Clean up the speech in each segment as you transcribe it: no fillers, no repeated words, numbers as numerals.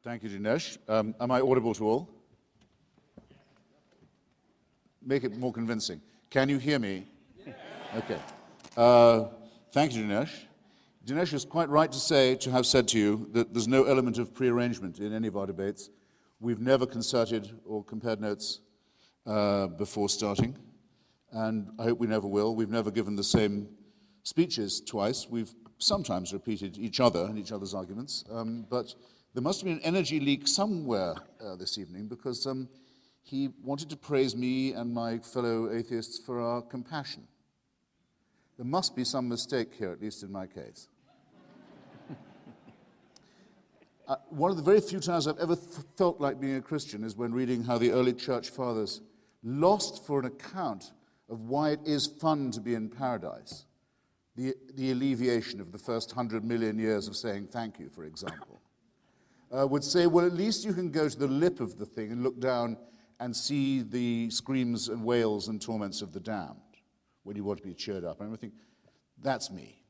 Thank you, Dinesh. Am I audible to all? Make it more convincing. Can you hear me? Okay. Thank you, Dinesh. Dinesh is quite right to have said to you that there's no element of prearrangement in any of our debates. We've never concerted or compared notes before starting, and I hope we never will. We've never given the same speeches twice. We've sometimes repeated each other and each other's arguments, but there must have been an energy leak somewhere this evening because he wanted to praise me and my fellow atheists for our compassion. There must be some mistake here, at least in my case. One of the very few times I've ever felt like being a Christian is when reading how the early church fathers lost for an account of why it is fun to be in paradise. The alleviation of the first 100 million years of saying thank you, for example. Would say, well, at least you can go to the lip of the thing and look down and see the screams and wails and torments of the damned when you want to be cheered up. And I think, that's me.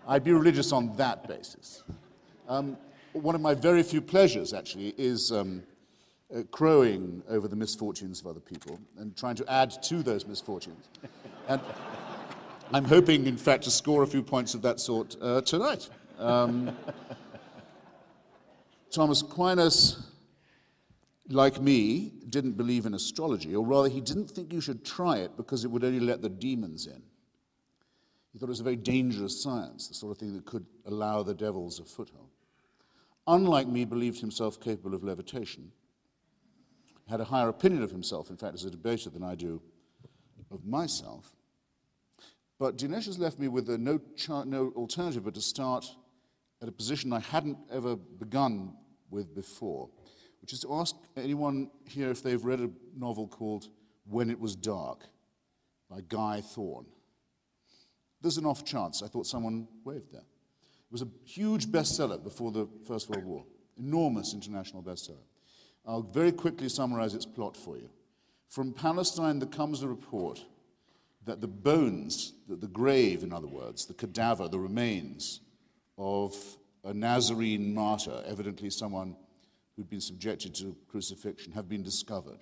I'd be religious on that basis. One of my very few pleasures, actually, is crowing over the misfortunes of other people and trying to add to those misfortunes. And I'm hoping, in fact, to score a few points of that sort tonight. Thomas Aquinas, like me, didn't believe in astrology, or rather he didn't think you should try it because it would only let the demons in. He thought it was a very dangerous science, the sort of thing that could allow the devils a foothold. Unlike me, believed himself capable of levitation, had a higher opinion of himself, in fact, as a debater than I do of myself. But Dinesh has left me with no alternative but to start at a position I hadn't ever begun with before, which is to ask anyone here if they've read a novel called When It Was Dark by Guy Thorne. There's an off chance. I thought someone waved there. It was a huge bestseller before the First World War, enormous international bestseller. I'll very quickly summarize its plot for you. From Palestine, there comes a report that the bones, the grave, in other words, the cadaver, the remains of a Nazarene martyr, evidently someone who'd been subjected to crucifixion, have been discovered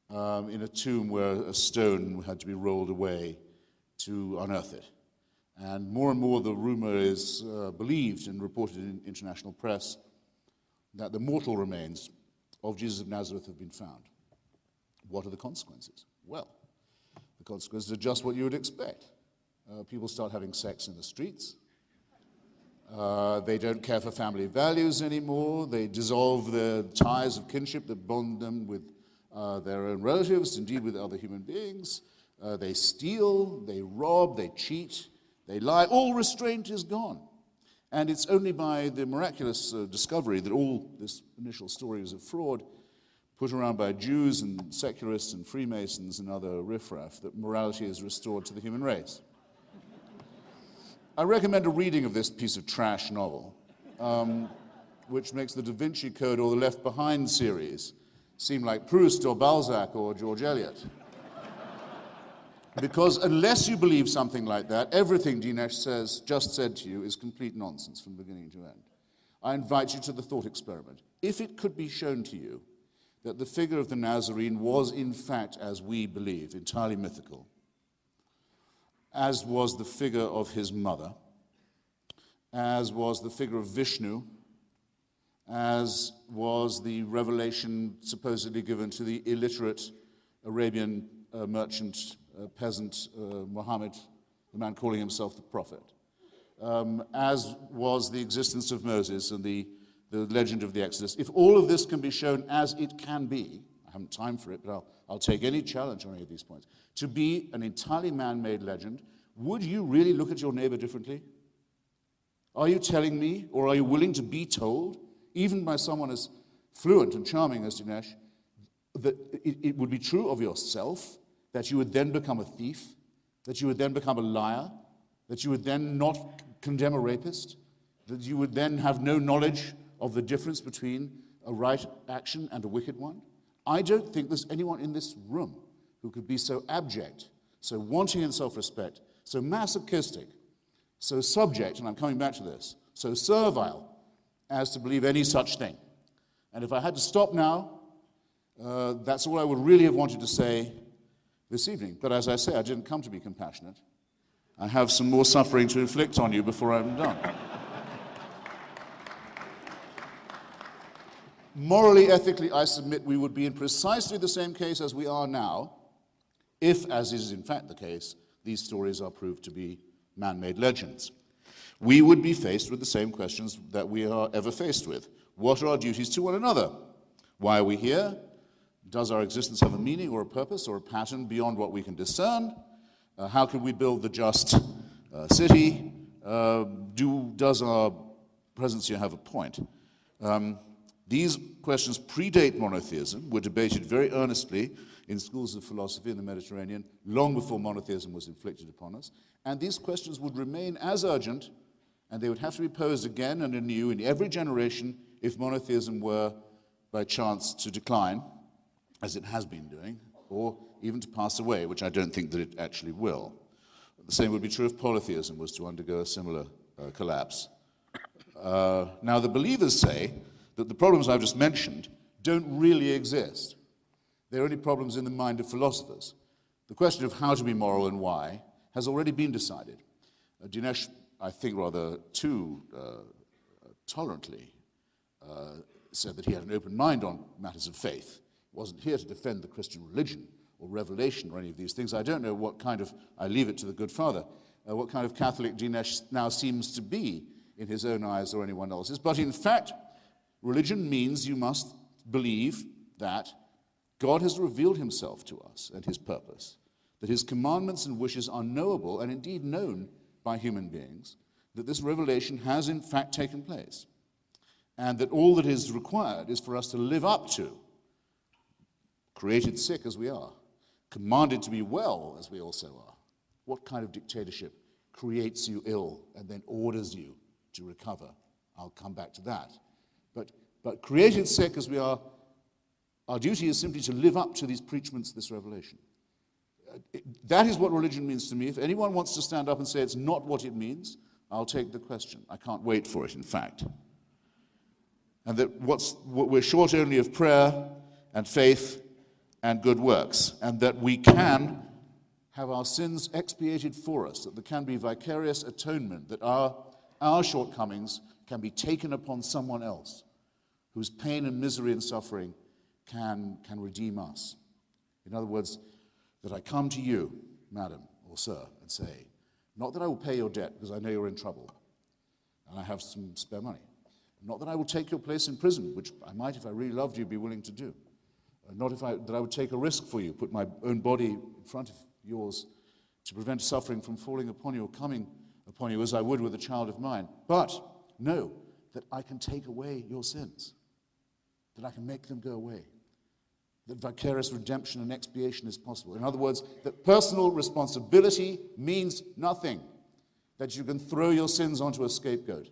in a tomb where a stone had to be rolled away to unearth it. And more the rumor is believed and reported in international press that the mortal remains of Jesus of Nazareth have been found. What are the consequences? Well, the consequences are just what you would expect. People start having sex in the streets. They don't care for family values anymore. They dissolve the ties of kinship that bond them with their own relatives, indeed with other human beings. They steal, they rob, they cheat, they lie. All restraint is gone. And it's only by the miraculous discovery that all this initial story is a fraud, put around by Jews and secularists and Freemasons and other riffraff, that morality is restored to the human race. I recommend a reading of this piece of trash novel, which makes the Da Vinci Code or the Left Behind series seem like Proust or Balzac or George Eliot. Because unless you believe something like that, everything Dinesh just said to you is complete nonsense from beginning to end. I invite you to the thought experiment. If it could be shown to you that the figure of the Nazarene was, in fact, as we believe, entirely mythical, as was the figure of his mother, as was the figure of Vishnu, as was the revelation supposedly given to the illiterate Arabian merchant peasant Muhammad, the man calling himself the prophet, as was the existence of Moses and the legend of the Exodus. If all of this can be shown as it can be, I haven't time for it, but I'll take any challenge on any of these points, to be an entirely man-made legend, would you really look at your neighbor differently? Are you telling me, or are you willing to be told, even by someone as fluent and charming as Dinesh, that it would be true of yourself, that you would then become a thief, that you would then become a liar, that you would then not condemn a rapist, that you would then have no knowledge of the difference between a right action and a wicked one? I don't think there's anyone in this room who could be so abject, so wanting in self-respect, so masochistic, so subject, and I'm coming back to this, so servile, as to believe any such thing. And if I had to stop now, that's all I would really have wanted to say this evening. But as I say, I didn't come to be compassionate. I have some more suffering to inflict on you before I'm done. Morally, ethically, I submit we would be in precisely the same case as we are now if, as is in fact the case, these stories are proved to be man-made legends. We would be faced with the same questions that we are ever faced with. What are our duties to one another? Why are we here? Does our existence have a meaning or a purpose or a pattern beyond what we can discern? How can we build the just city? Does our presence here have a point? These questions predate monotheism, were debated very earnestly in schools of philosophy in the Mediterranean long before monotheism was inflicted upon us. And these questions would remain as urgent, and they would have to be posed again and anew in every generation if monotheism were by chance to decline, as it has been doing, or even to pass away, which I don't think that it actually will. The same would be true if polytheism was to undergo a similar collapse. Now, the believers say that the problems I've just mentioned don't really exist. They're only problems in the mind of philosophers. The question of how to be moral and why has already been decided. Dinesh, I think rather too tolerantly, said that he had an open mind on matters of faith. He wasn't here to defend the Christian religion or revelation or any of these things. I don't know what kind of, I leave it to the good father, what kind of Catholic Dinesh now seems to be in his own eyes or anyone else's. But in fact, religion means you must believe that God has revealed himself to us and his purpose, that his commandments and wishes are knowable and indeed known by human beings, that this revelation has in fact taken place, and that all that is required is for us to live up to, created sick as we are, commanded to be well as we also are. What kind of dictatorship creates you ill and then orders you to recover? I'll come back to that. But created sick as we are, our duty is simply to live up to these preachments, this revelation. That is what religion means to me. If anyone wants to stand up and say it's not what it means, I'll take the question. I can't wait for it, in fact. And that we're short only of prayer and faith and good works, and that we can have our sins expiated for us, that there can be vicarious atonement, that our shortcomings can be taken upon someone else whose pain and misery and suffering can redeem us. In other words, that I come to you, madam or sir, and say, not that I will pay your debt because I know you're in trouble and I have some spare money. Not that I will take your place in prison, which I might, if I really loved you, be willing to do. Not that I would take a risk for you, put my own body in front of yours to prevent suffering from falling upon you or coming upon you as I would with a child of mine. But know that I can take away your sins, that I can make them go away, that vicarious redemption and expiation is possible. In other words, that personal responsibility means nothing, that you can throw your sins onto a scapegoat.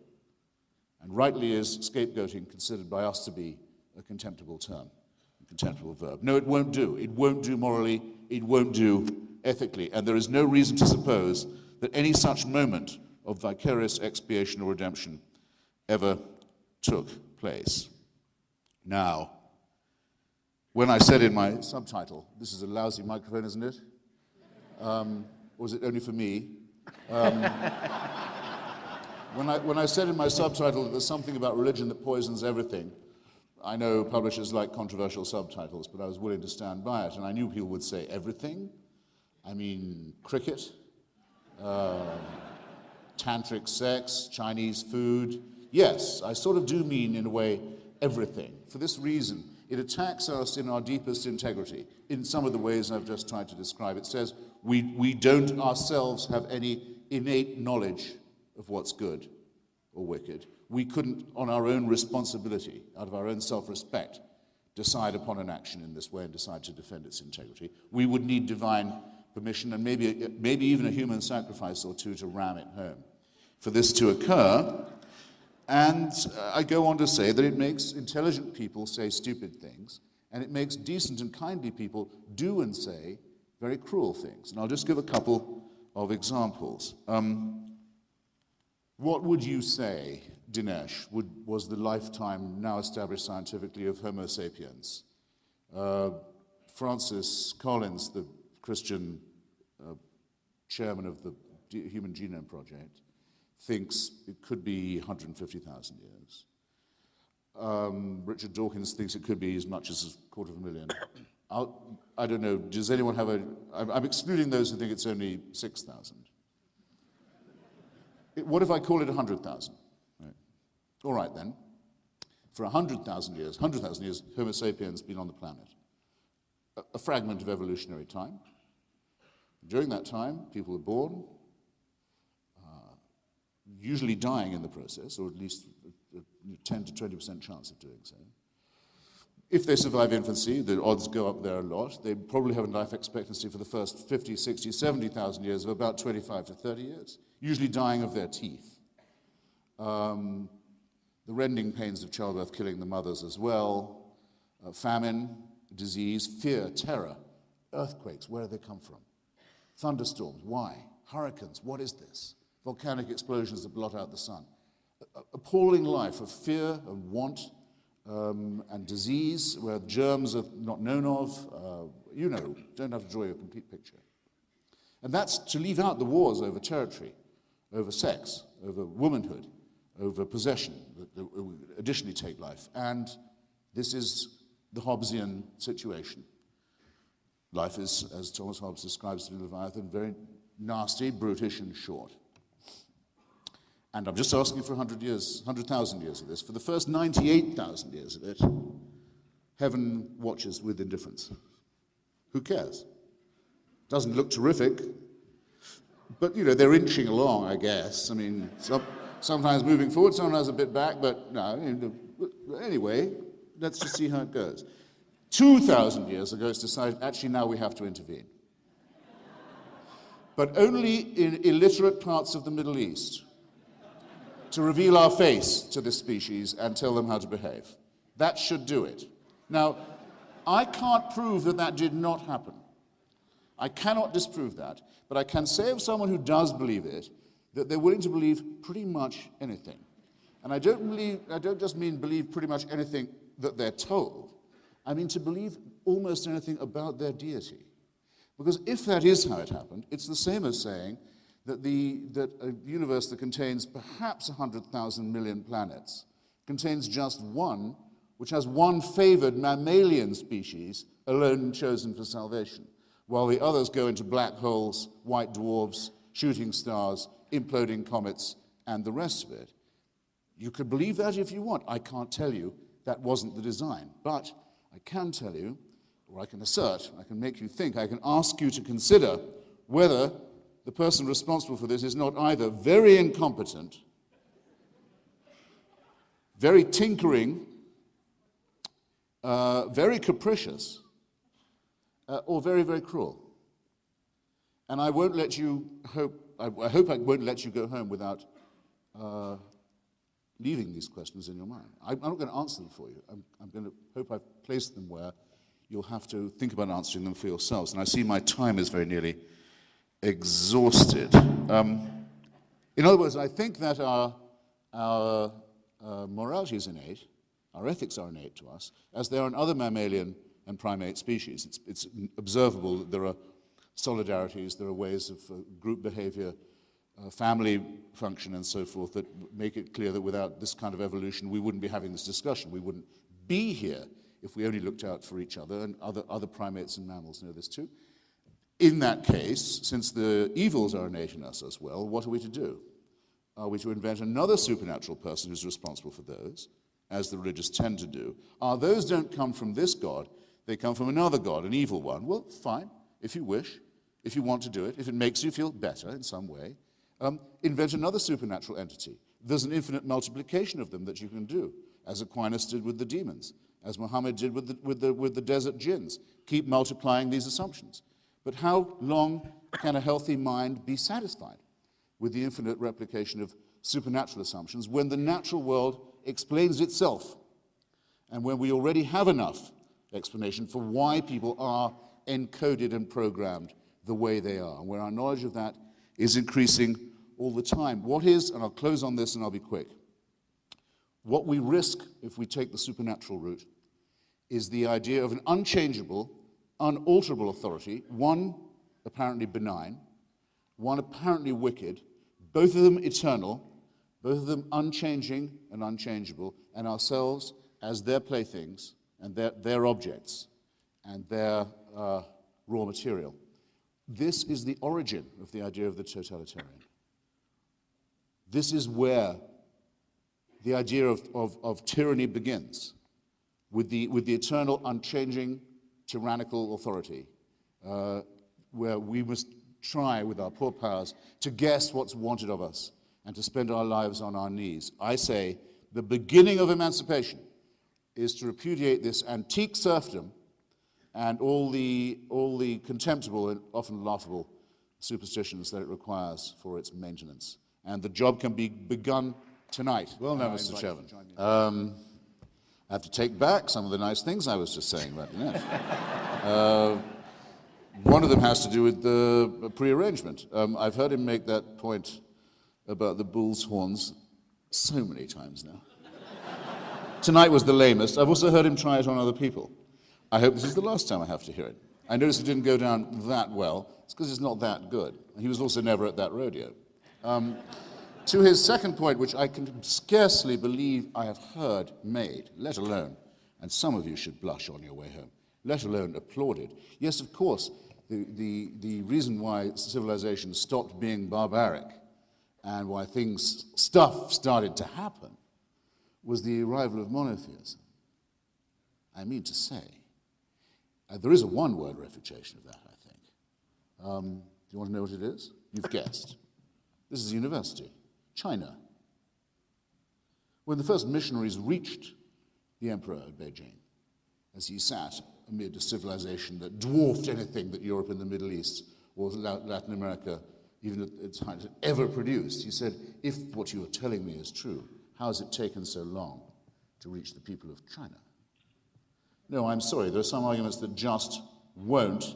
And rightly is scapegoating considered by us to be a contemptible term, a contemptible verb. No, it won't do. It won't do morally. It won't do ethically. And there is no reason to suppose that any such moment of vicarious expiation or redemption ever took place. Now, when I said in my subtitle, this is a lousy microphone, isn't it? Or is it only for me? When I said in my subtitle that there's something about religion that poisons everything, I know publishers like controversial subtitles, but I was willing to stand by it, and I knew people would say everything. I mean, cricket, tantric sex, Chinese food. Yes, I sort of do mean, in a way, everything. For this reason, it attacks us in our deepest integrity, in some of the ways I've just tried to describe. It says we don't ourselves have any innate knowledge of what's good or wicked. We couldn't, on our own responsibility, out of our own self-respect, decide upon an action in this way and decide to defend its integrity. We would need divine permission and maybe even a human sacrifice or two to ram it home. For this to occur, and I go on to say that it makes intelligent people say stupid things, and it makes decent and kindly people do and say very cruel things. And I'll just give a couple of examples. What would you say Dinesh, was the lifetime now established scientifically of Homo sapiens. Francis Collins, the Christian chairman of the Human Genome Project, thinks it could be 150,000 years. Richard Dawkins thinks it could be as much as 250,000. I don't know, does anyone have I'm excluding those who think it's only 6,000. What if I call it 100,000? Right. All right then. For 100,000 years, Homo sapiens has been on the planet. A fragment of evolutionary time. During that time, people are born, usually dying in the process, or at least a 10 to 20% chance of doing so. If they survive infancy, the odds go up there a lot. They probably have a life expectancy for the first 50, 60, 70,000 years of about 25 to 30 years, usually dying of their teeth. The rending pains of childbirth killing the mothers as well, famine, disease, fear, terror, earthquakes, where do they come from? Thunderstorms, why? Hurricanes, what is this? Volcanic explosions that blot out the sun. Appalling life of fear and want and disease, where germs are not known of. You know, don't have to draw a complete picture. And that's to leave out the wars over territory, over sex, over womanhood, over possession that additionally take life. And this is the Hobbesian situation. Life is, as Thomas Hobbes describes to Leviathan, very nasty, brutish, and short. And I'm just asking for 100,000 years of this. For the first 98,000 years of it, heaven watches with indifference. Who cares? Doesn't look terrific, but you know, they're inching along, I guess. I mean, sometimes moving forward, sometimes a bit back, but no. Anyway, let's just see how it goes. 2,000 years ago, it's decided, actually, now we have to intervene. But only in illiterate parts of the Middle East, to reveal our face to this species and tell them how to behave. That should do it. Now, I can't prove that that did not happen. I cannot disprove that, but I can say of someone who does believe it, that they're willing to believe pretty much anything. And I don't just mean believe pretty much anything that they're told. I mean to believe almost anything about their deity. Because if that is how it happened, it's the same as saying that a universe that contains perhaps 100,000 million planets contains just one, which has one favored mammalian species alone chosen for salvation, while the others go into black holes, white dwarfs, shooting stars, imploding comets, and the rest of it. You could believe that if you want. I can't tell you that wasn't the design, but I can tell you, or I can assert, I can make you think, I can ask you to consider whether the person responsible for this is not either very incompetent, very tinkering, very capricious, or very, very cruel. And I won't let you hope, I hope I won't let you go home without leaving these questions in your mind. I'm not going to answer them for you. I'm going to hope I've placed them where you'll have to think about answering them for yourselves. And I see my time is very nearly exhausted. In other words, I think that our morality is innate, our ethics are innate to us, as they are in other mammalian and primate species. It's observable that there are solidarities, there are ways of group behavior, family function and so forth that make it clear that without this kind of evolution we wouldn't be having this discussion. We wouldn't be here if we only looked out for each other, and other primates and mammals know this too. In that case, since the evils are innate in us as well, what are we to do? Are we to invent another supernatural person who's responsible for those, as the religious tend to do? Those don't come from this God, they come from another God, an evil one. Well, fine, if you wish, if you want to do it, if it makes you feel better in some way, invent another supernatural entity. There's an infinite multiplication of them that you can do, as Aquinas did with the demons, as Muhammad did with the desert jinns. Keep multiplying these assumptions. But how long can a healthy mind be satisfied with the infinite replication of supernatural assumptions when the natural world explains itself, and when we already have enough explanation for why people are encoded and programmed the way they are, and where our knowledge of that is increasing all the time? What is, and I'll close on this and I'll be quick, What we risk if we take the supernatural route is the idea of an unchangeable, unalterable authority, one apparently benign, one apparently wicked, both of them eternal, both of them unchanging and unchangeable, and ourselves as their playthings and their objects and their raw material. This is the origin of the idea of the totalitarian. This is where the idea of tyranny begins, with the eternal, unchanging, tyrannical authority, where we must try with our poor powers to guess what's wanted of us and to spend our lives on our knees. I say the beginning of emancipation is to repudiate this antique serfdom and all the contemptible and often laughable superstitions that it requires for its maintenance. And the job can be begun tonight. Well, now, Mr. Chairman, I have to take back some of the nice things I was just saying about Dinesh. One of them has to do with the prearrangement. I've heard him make that point about the bull's horns so many times now. Tonight was the lamest. I've also heard him try it on other people. I hope this is the last time I have to hear it. I noticed it didn't go down that well. It's because it's not that good. He was also never at that rodeo. To his second point, which I can scarcely believe I have heard made, let alone, and some of you should blush on your way home, let alone applauded. Yes, of course, the reason why civilization stopped being barbaric and why stuff started to happen was the arrival of monotheism. I mean to say, there is a one-word refutation of that, I think. Do you want to know what it is? You've guessed. This is a university, China. When the first missionaries reached the emperor at Beijing, as he sat amid a civilization that dwarfed anything that Europe and the Middle East or Latin America, even at its height, had ever produced, he said, if what you are telling me is true, how has it taken so long to reach the people of China? No, I'm sorry, there are some arguments that just won't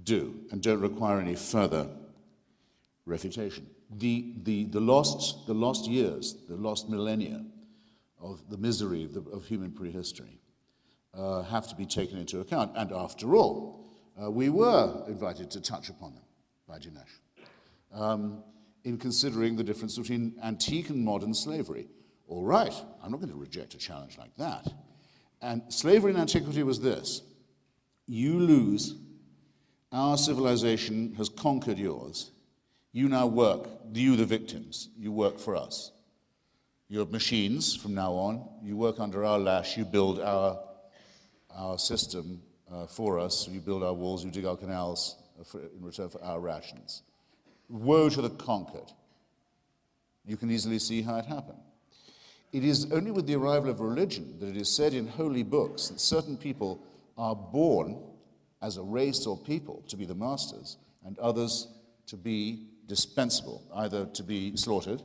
do and don't require any further refutation. The lost years, the lost millennia of the misery of human prehistory have to be taken into account. And after all, we were invited to touch upon them by Dinesh in considering the difference between antique and modern slavery. All right, I'm not going to reject a challenge like that. And slavery in antiquity was this: you lose, our civilization has conquered yours. You now work, you the victims, you work for us. You're machines from now on. You work under our lash. You build our system for us. You build our walls. You dig our canals in return for our rations. Woe to the conquered. You can easily see how it happened. It is only with the arrival of religion that it is said in holy books that certain people are born as a race or people to be the masters, and others to be dispensable, either to be slaughtered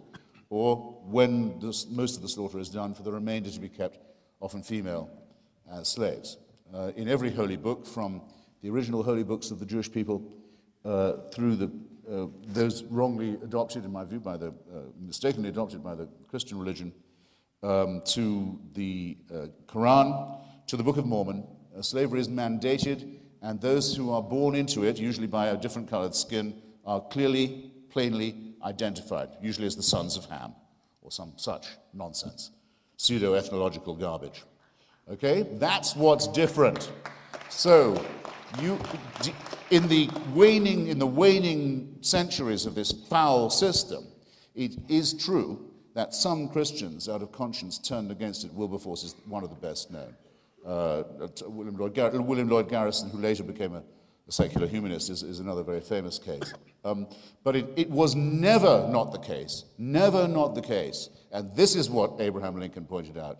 or, when most of the slaughter is done, for the remainder to be kept, often female, as slaves. In every holy book, from the original holy books of the Jewish people through those wrongly adopted, in my view, mistakenly adopted by the Christian religion, to the Quran, to the Book of Mormon, slavery is mandated, and those who are born into it, usually by a different colored skin, are clearly, plainly identified, usually as the sons of Ham, or some such nonsense, pseudo-ethnological garbage. Okay? That's what's different. So, in the waning centuries of this foul system, it is true that some Christians, out of conscience, turned against it. Wilberforce is one of the best known. William Lloyd Garrison, who later became a secular humanist, is another very famous case. But it was never not the case, and this is what Abraham Lincoln pointed out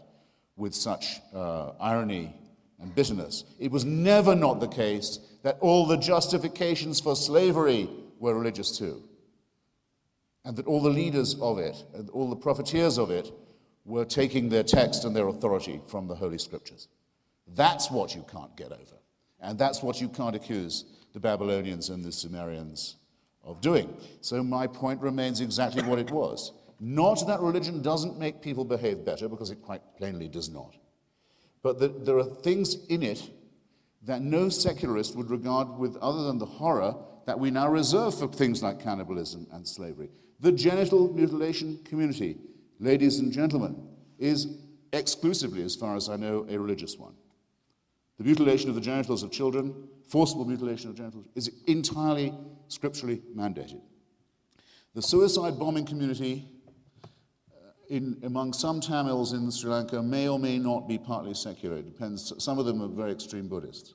with such irony and bitterness. It was never not the case that all the justifications for slavery were religious too, and that all the leaders of it, and all the profiteers of it, were taking their text and their authority from the Holy Scriptures. That's what you can't get over. And that's what you can't accuse the Babylonians and the Sumerians of doing. So my point remains exactly what it was. Not that religion doesn't make people behave better, because it quite plainly does not, but that there are things in it that no secularist would regard with other than the horror that we now reserve for things like cannibalism and slavery. The genital mutilation community, ladies and gentlemen, is exclusively, as far as I know, a religious one. The mutilation of the genitals of children, forcible mutilation of genitals, is entirely scripturally mandated. The suicide bombing community among some Tamils in Sri Lanka may or may not be partly secular. It depends. Some of them are very extreme Buddhists,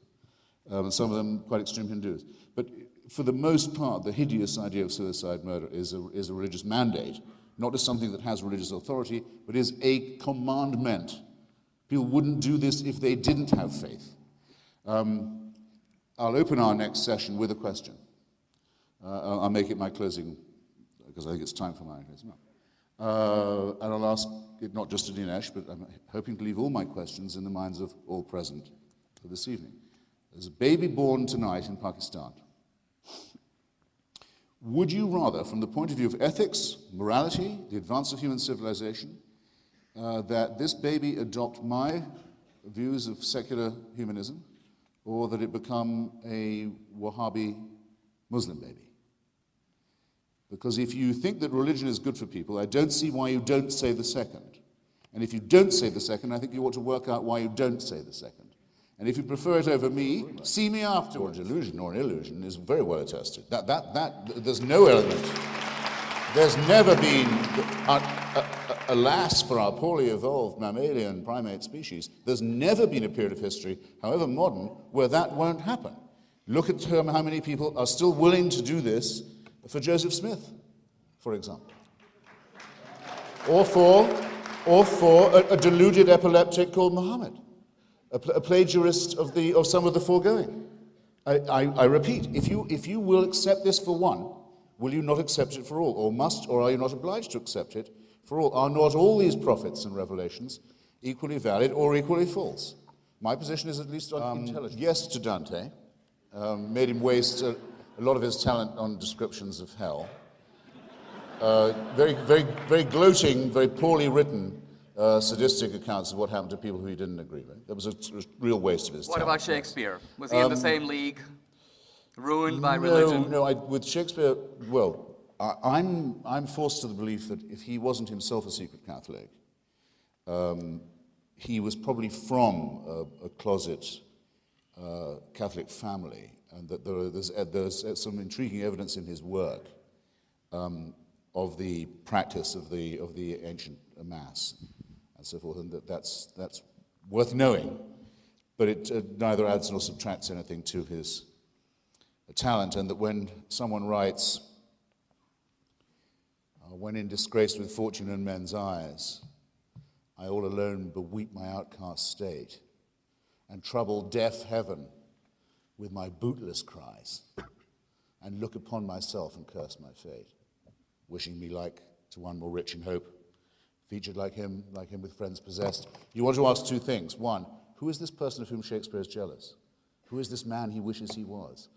and some of them quite extreme Hindus. But for the most part, the hideous idea of suicide murder is a religious mandate, not as something that has religious authority, but is a commandment. People wouldn't do this if they didn't have faith. I'll open our next session with a question. I'll make it my closing, because I think it's time for my closing. And I'll ask it not just to Dinesh, but I'm hoping to leave all my questions in the minds of all present for this evening. There's a baby born tonight in Pakistan. Would you rather, from the point of view of ethics, morality, the advance of human civilization, that this baby adopt my views of secular humanism, or that it become a Wahhabi Muslim baby? Because if you think that religion is good for people, I don't see why you don't say the second. And if you don't say the second, I think you ought to work out why you don't say the second. And if you prefer it over me, see me afterwards. Or delusion or an illusion is very well attested. There's no element. There's never been, alas for our poorly evolved mammalian primate species, there's never been a period of history, however modern, where that won't happen. Look at how many people are still willing to do this for Joseph Smith, for example. Or for a deluded epileptic called Muhammad, a plagiarist of some of the foregoing. I repeat, if you will accept this for one, will you not accept it for all? Or are you not obliged to accept it for all? Are not all these prophets and revelations equally valid or equally false? My position is at least on intelligence. Yes to Dante. Made him waste a lot of his talent on descriptions of hell. Very gloating, very poorly written, sadistic accounts of what happened to people who he didn't agree with. That was a real waste of his talent. What about Shakespeare? Was he in the same league? Ruined by religion? No, with Shakespeare, well, I'm forced to the belief that if he wasn't himself a secret Catholic, he was probably from a closet Catholic family, and that there's some intriguing evidence in his work of the practice of the ancient Mass and so forth, and that's worth knowing, but it neither adds nor subtracts anything to his talent, and that when someone writes, when in disgrace with fortune and men's eyes, I all alone beweep my outcast state, and trouble deaf heaven with my bootless cries, and look upon myself and curse my fate, wishing me like to one more rich in hope, featured like him with friends possessed. You want to ask two things. One, who is this person of whom Shakespeare is jealous? Who is this man he wishes he was?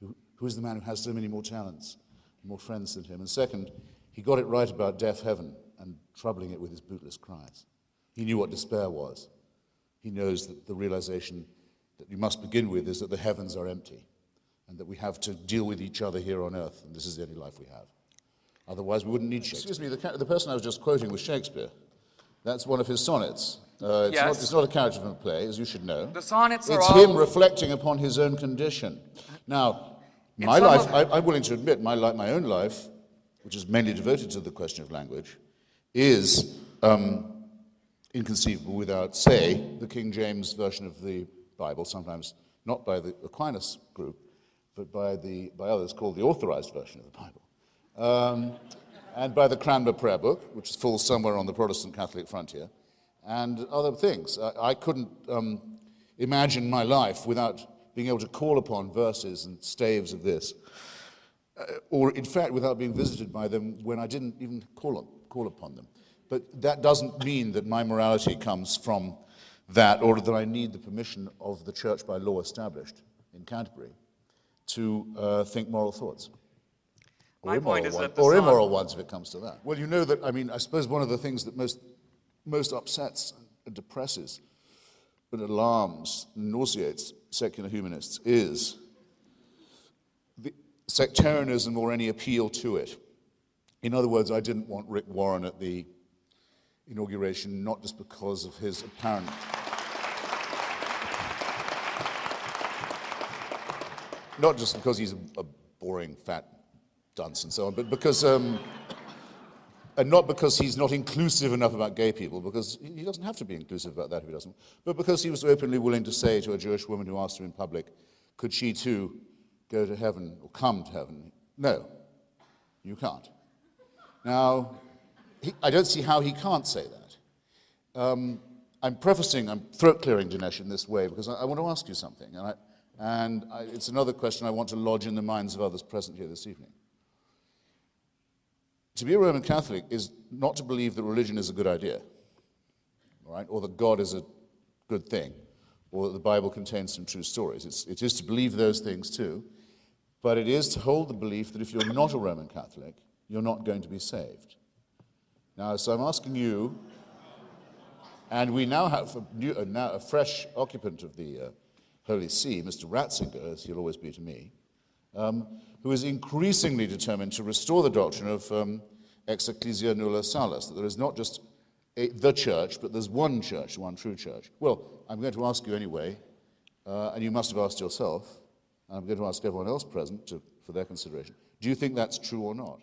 Who is the man who has so many more talents, more friends than him? And second, he got it right about deaf heaven and troubling it with his bootless cries. He knew what despair was. He knows that the realization that you must begin with is that the heavens are empty and that we have to deal with each other here on earth, and this is the only life we have. Otherwise, we wouldn't need Shakespeare. Excuse me, the person I was just quoting was Shakespeare. That's one of his sonnets. Yes. It's not a character from a play, as you should know. The sonnets are It's all... him reflecting upon his own condition. Now, my life, I'm willing to admit, my own life, which is mainly devoted to the question of language, is inconceivable without, say, the King James version of the Bible, sometimes not by the Aquinas group, but by others called the authorized version of the Bible, and by the Cranmer Prayer Book, which falls somewhere on the Protestant Catholic frontier, and other things. I couldn't imagine my life without being able to call upon verses and staves of this, or in fact without being visited by them when I didn't even call upon them. But that doesn't mean that my morality comes from that, or that I need the permission of the church by law established in Canterbury to think moral thoughts. My point is that or immoral ones if it comes to that. Well, you know that, I mean, I suppose one of the things that most upsets and depresses and alarms and nauseates secular humanists is the sectarianism or any appeal to it. In other words, I didn't want Rick Warren at the inauguration, not just because of his apparent not just because he's a boring fat dunce and so on, but because and not because he's not inclusive enough about gay people, because he doesn't have to be inclusive about that if he doesn't, but because he was openly willing to say to a Jewish woman who asked him in public, could she too go to heaven or come to heaven? No, you can't. Now, I don't see how he can't say that. I'm throat clearing Dinesh in this way because I want to ask you something, and it's another question I want to lodge in the minds of others present here this evening. To be a Roman Catholic is not to believe that religion is a good idea, all right, or that God is a good thing, or that the Bible contains some true stories. It is to believe those things too, but it is to hold the belief that if you're not a Roman Catholic, you're not going to be saved. Now, so I'm asking you, and we now have a fresh occupant of the Holy See, Mr. Ratzinger, as he'll always be to me, who is increasingly determined to restore the doctrine of ex ecclesia nulla salus, that there is not just the church, but there's one church, one true church. Well, I'm going to ask you anyway, and you must have asked yourself, and I'm going to ask everyone else present for their consideration. Do you think that's true or not?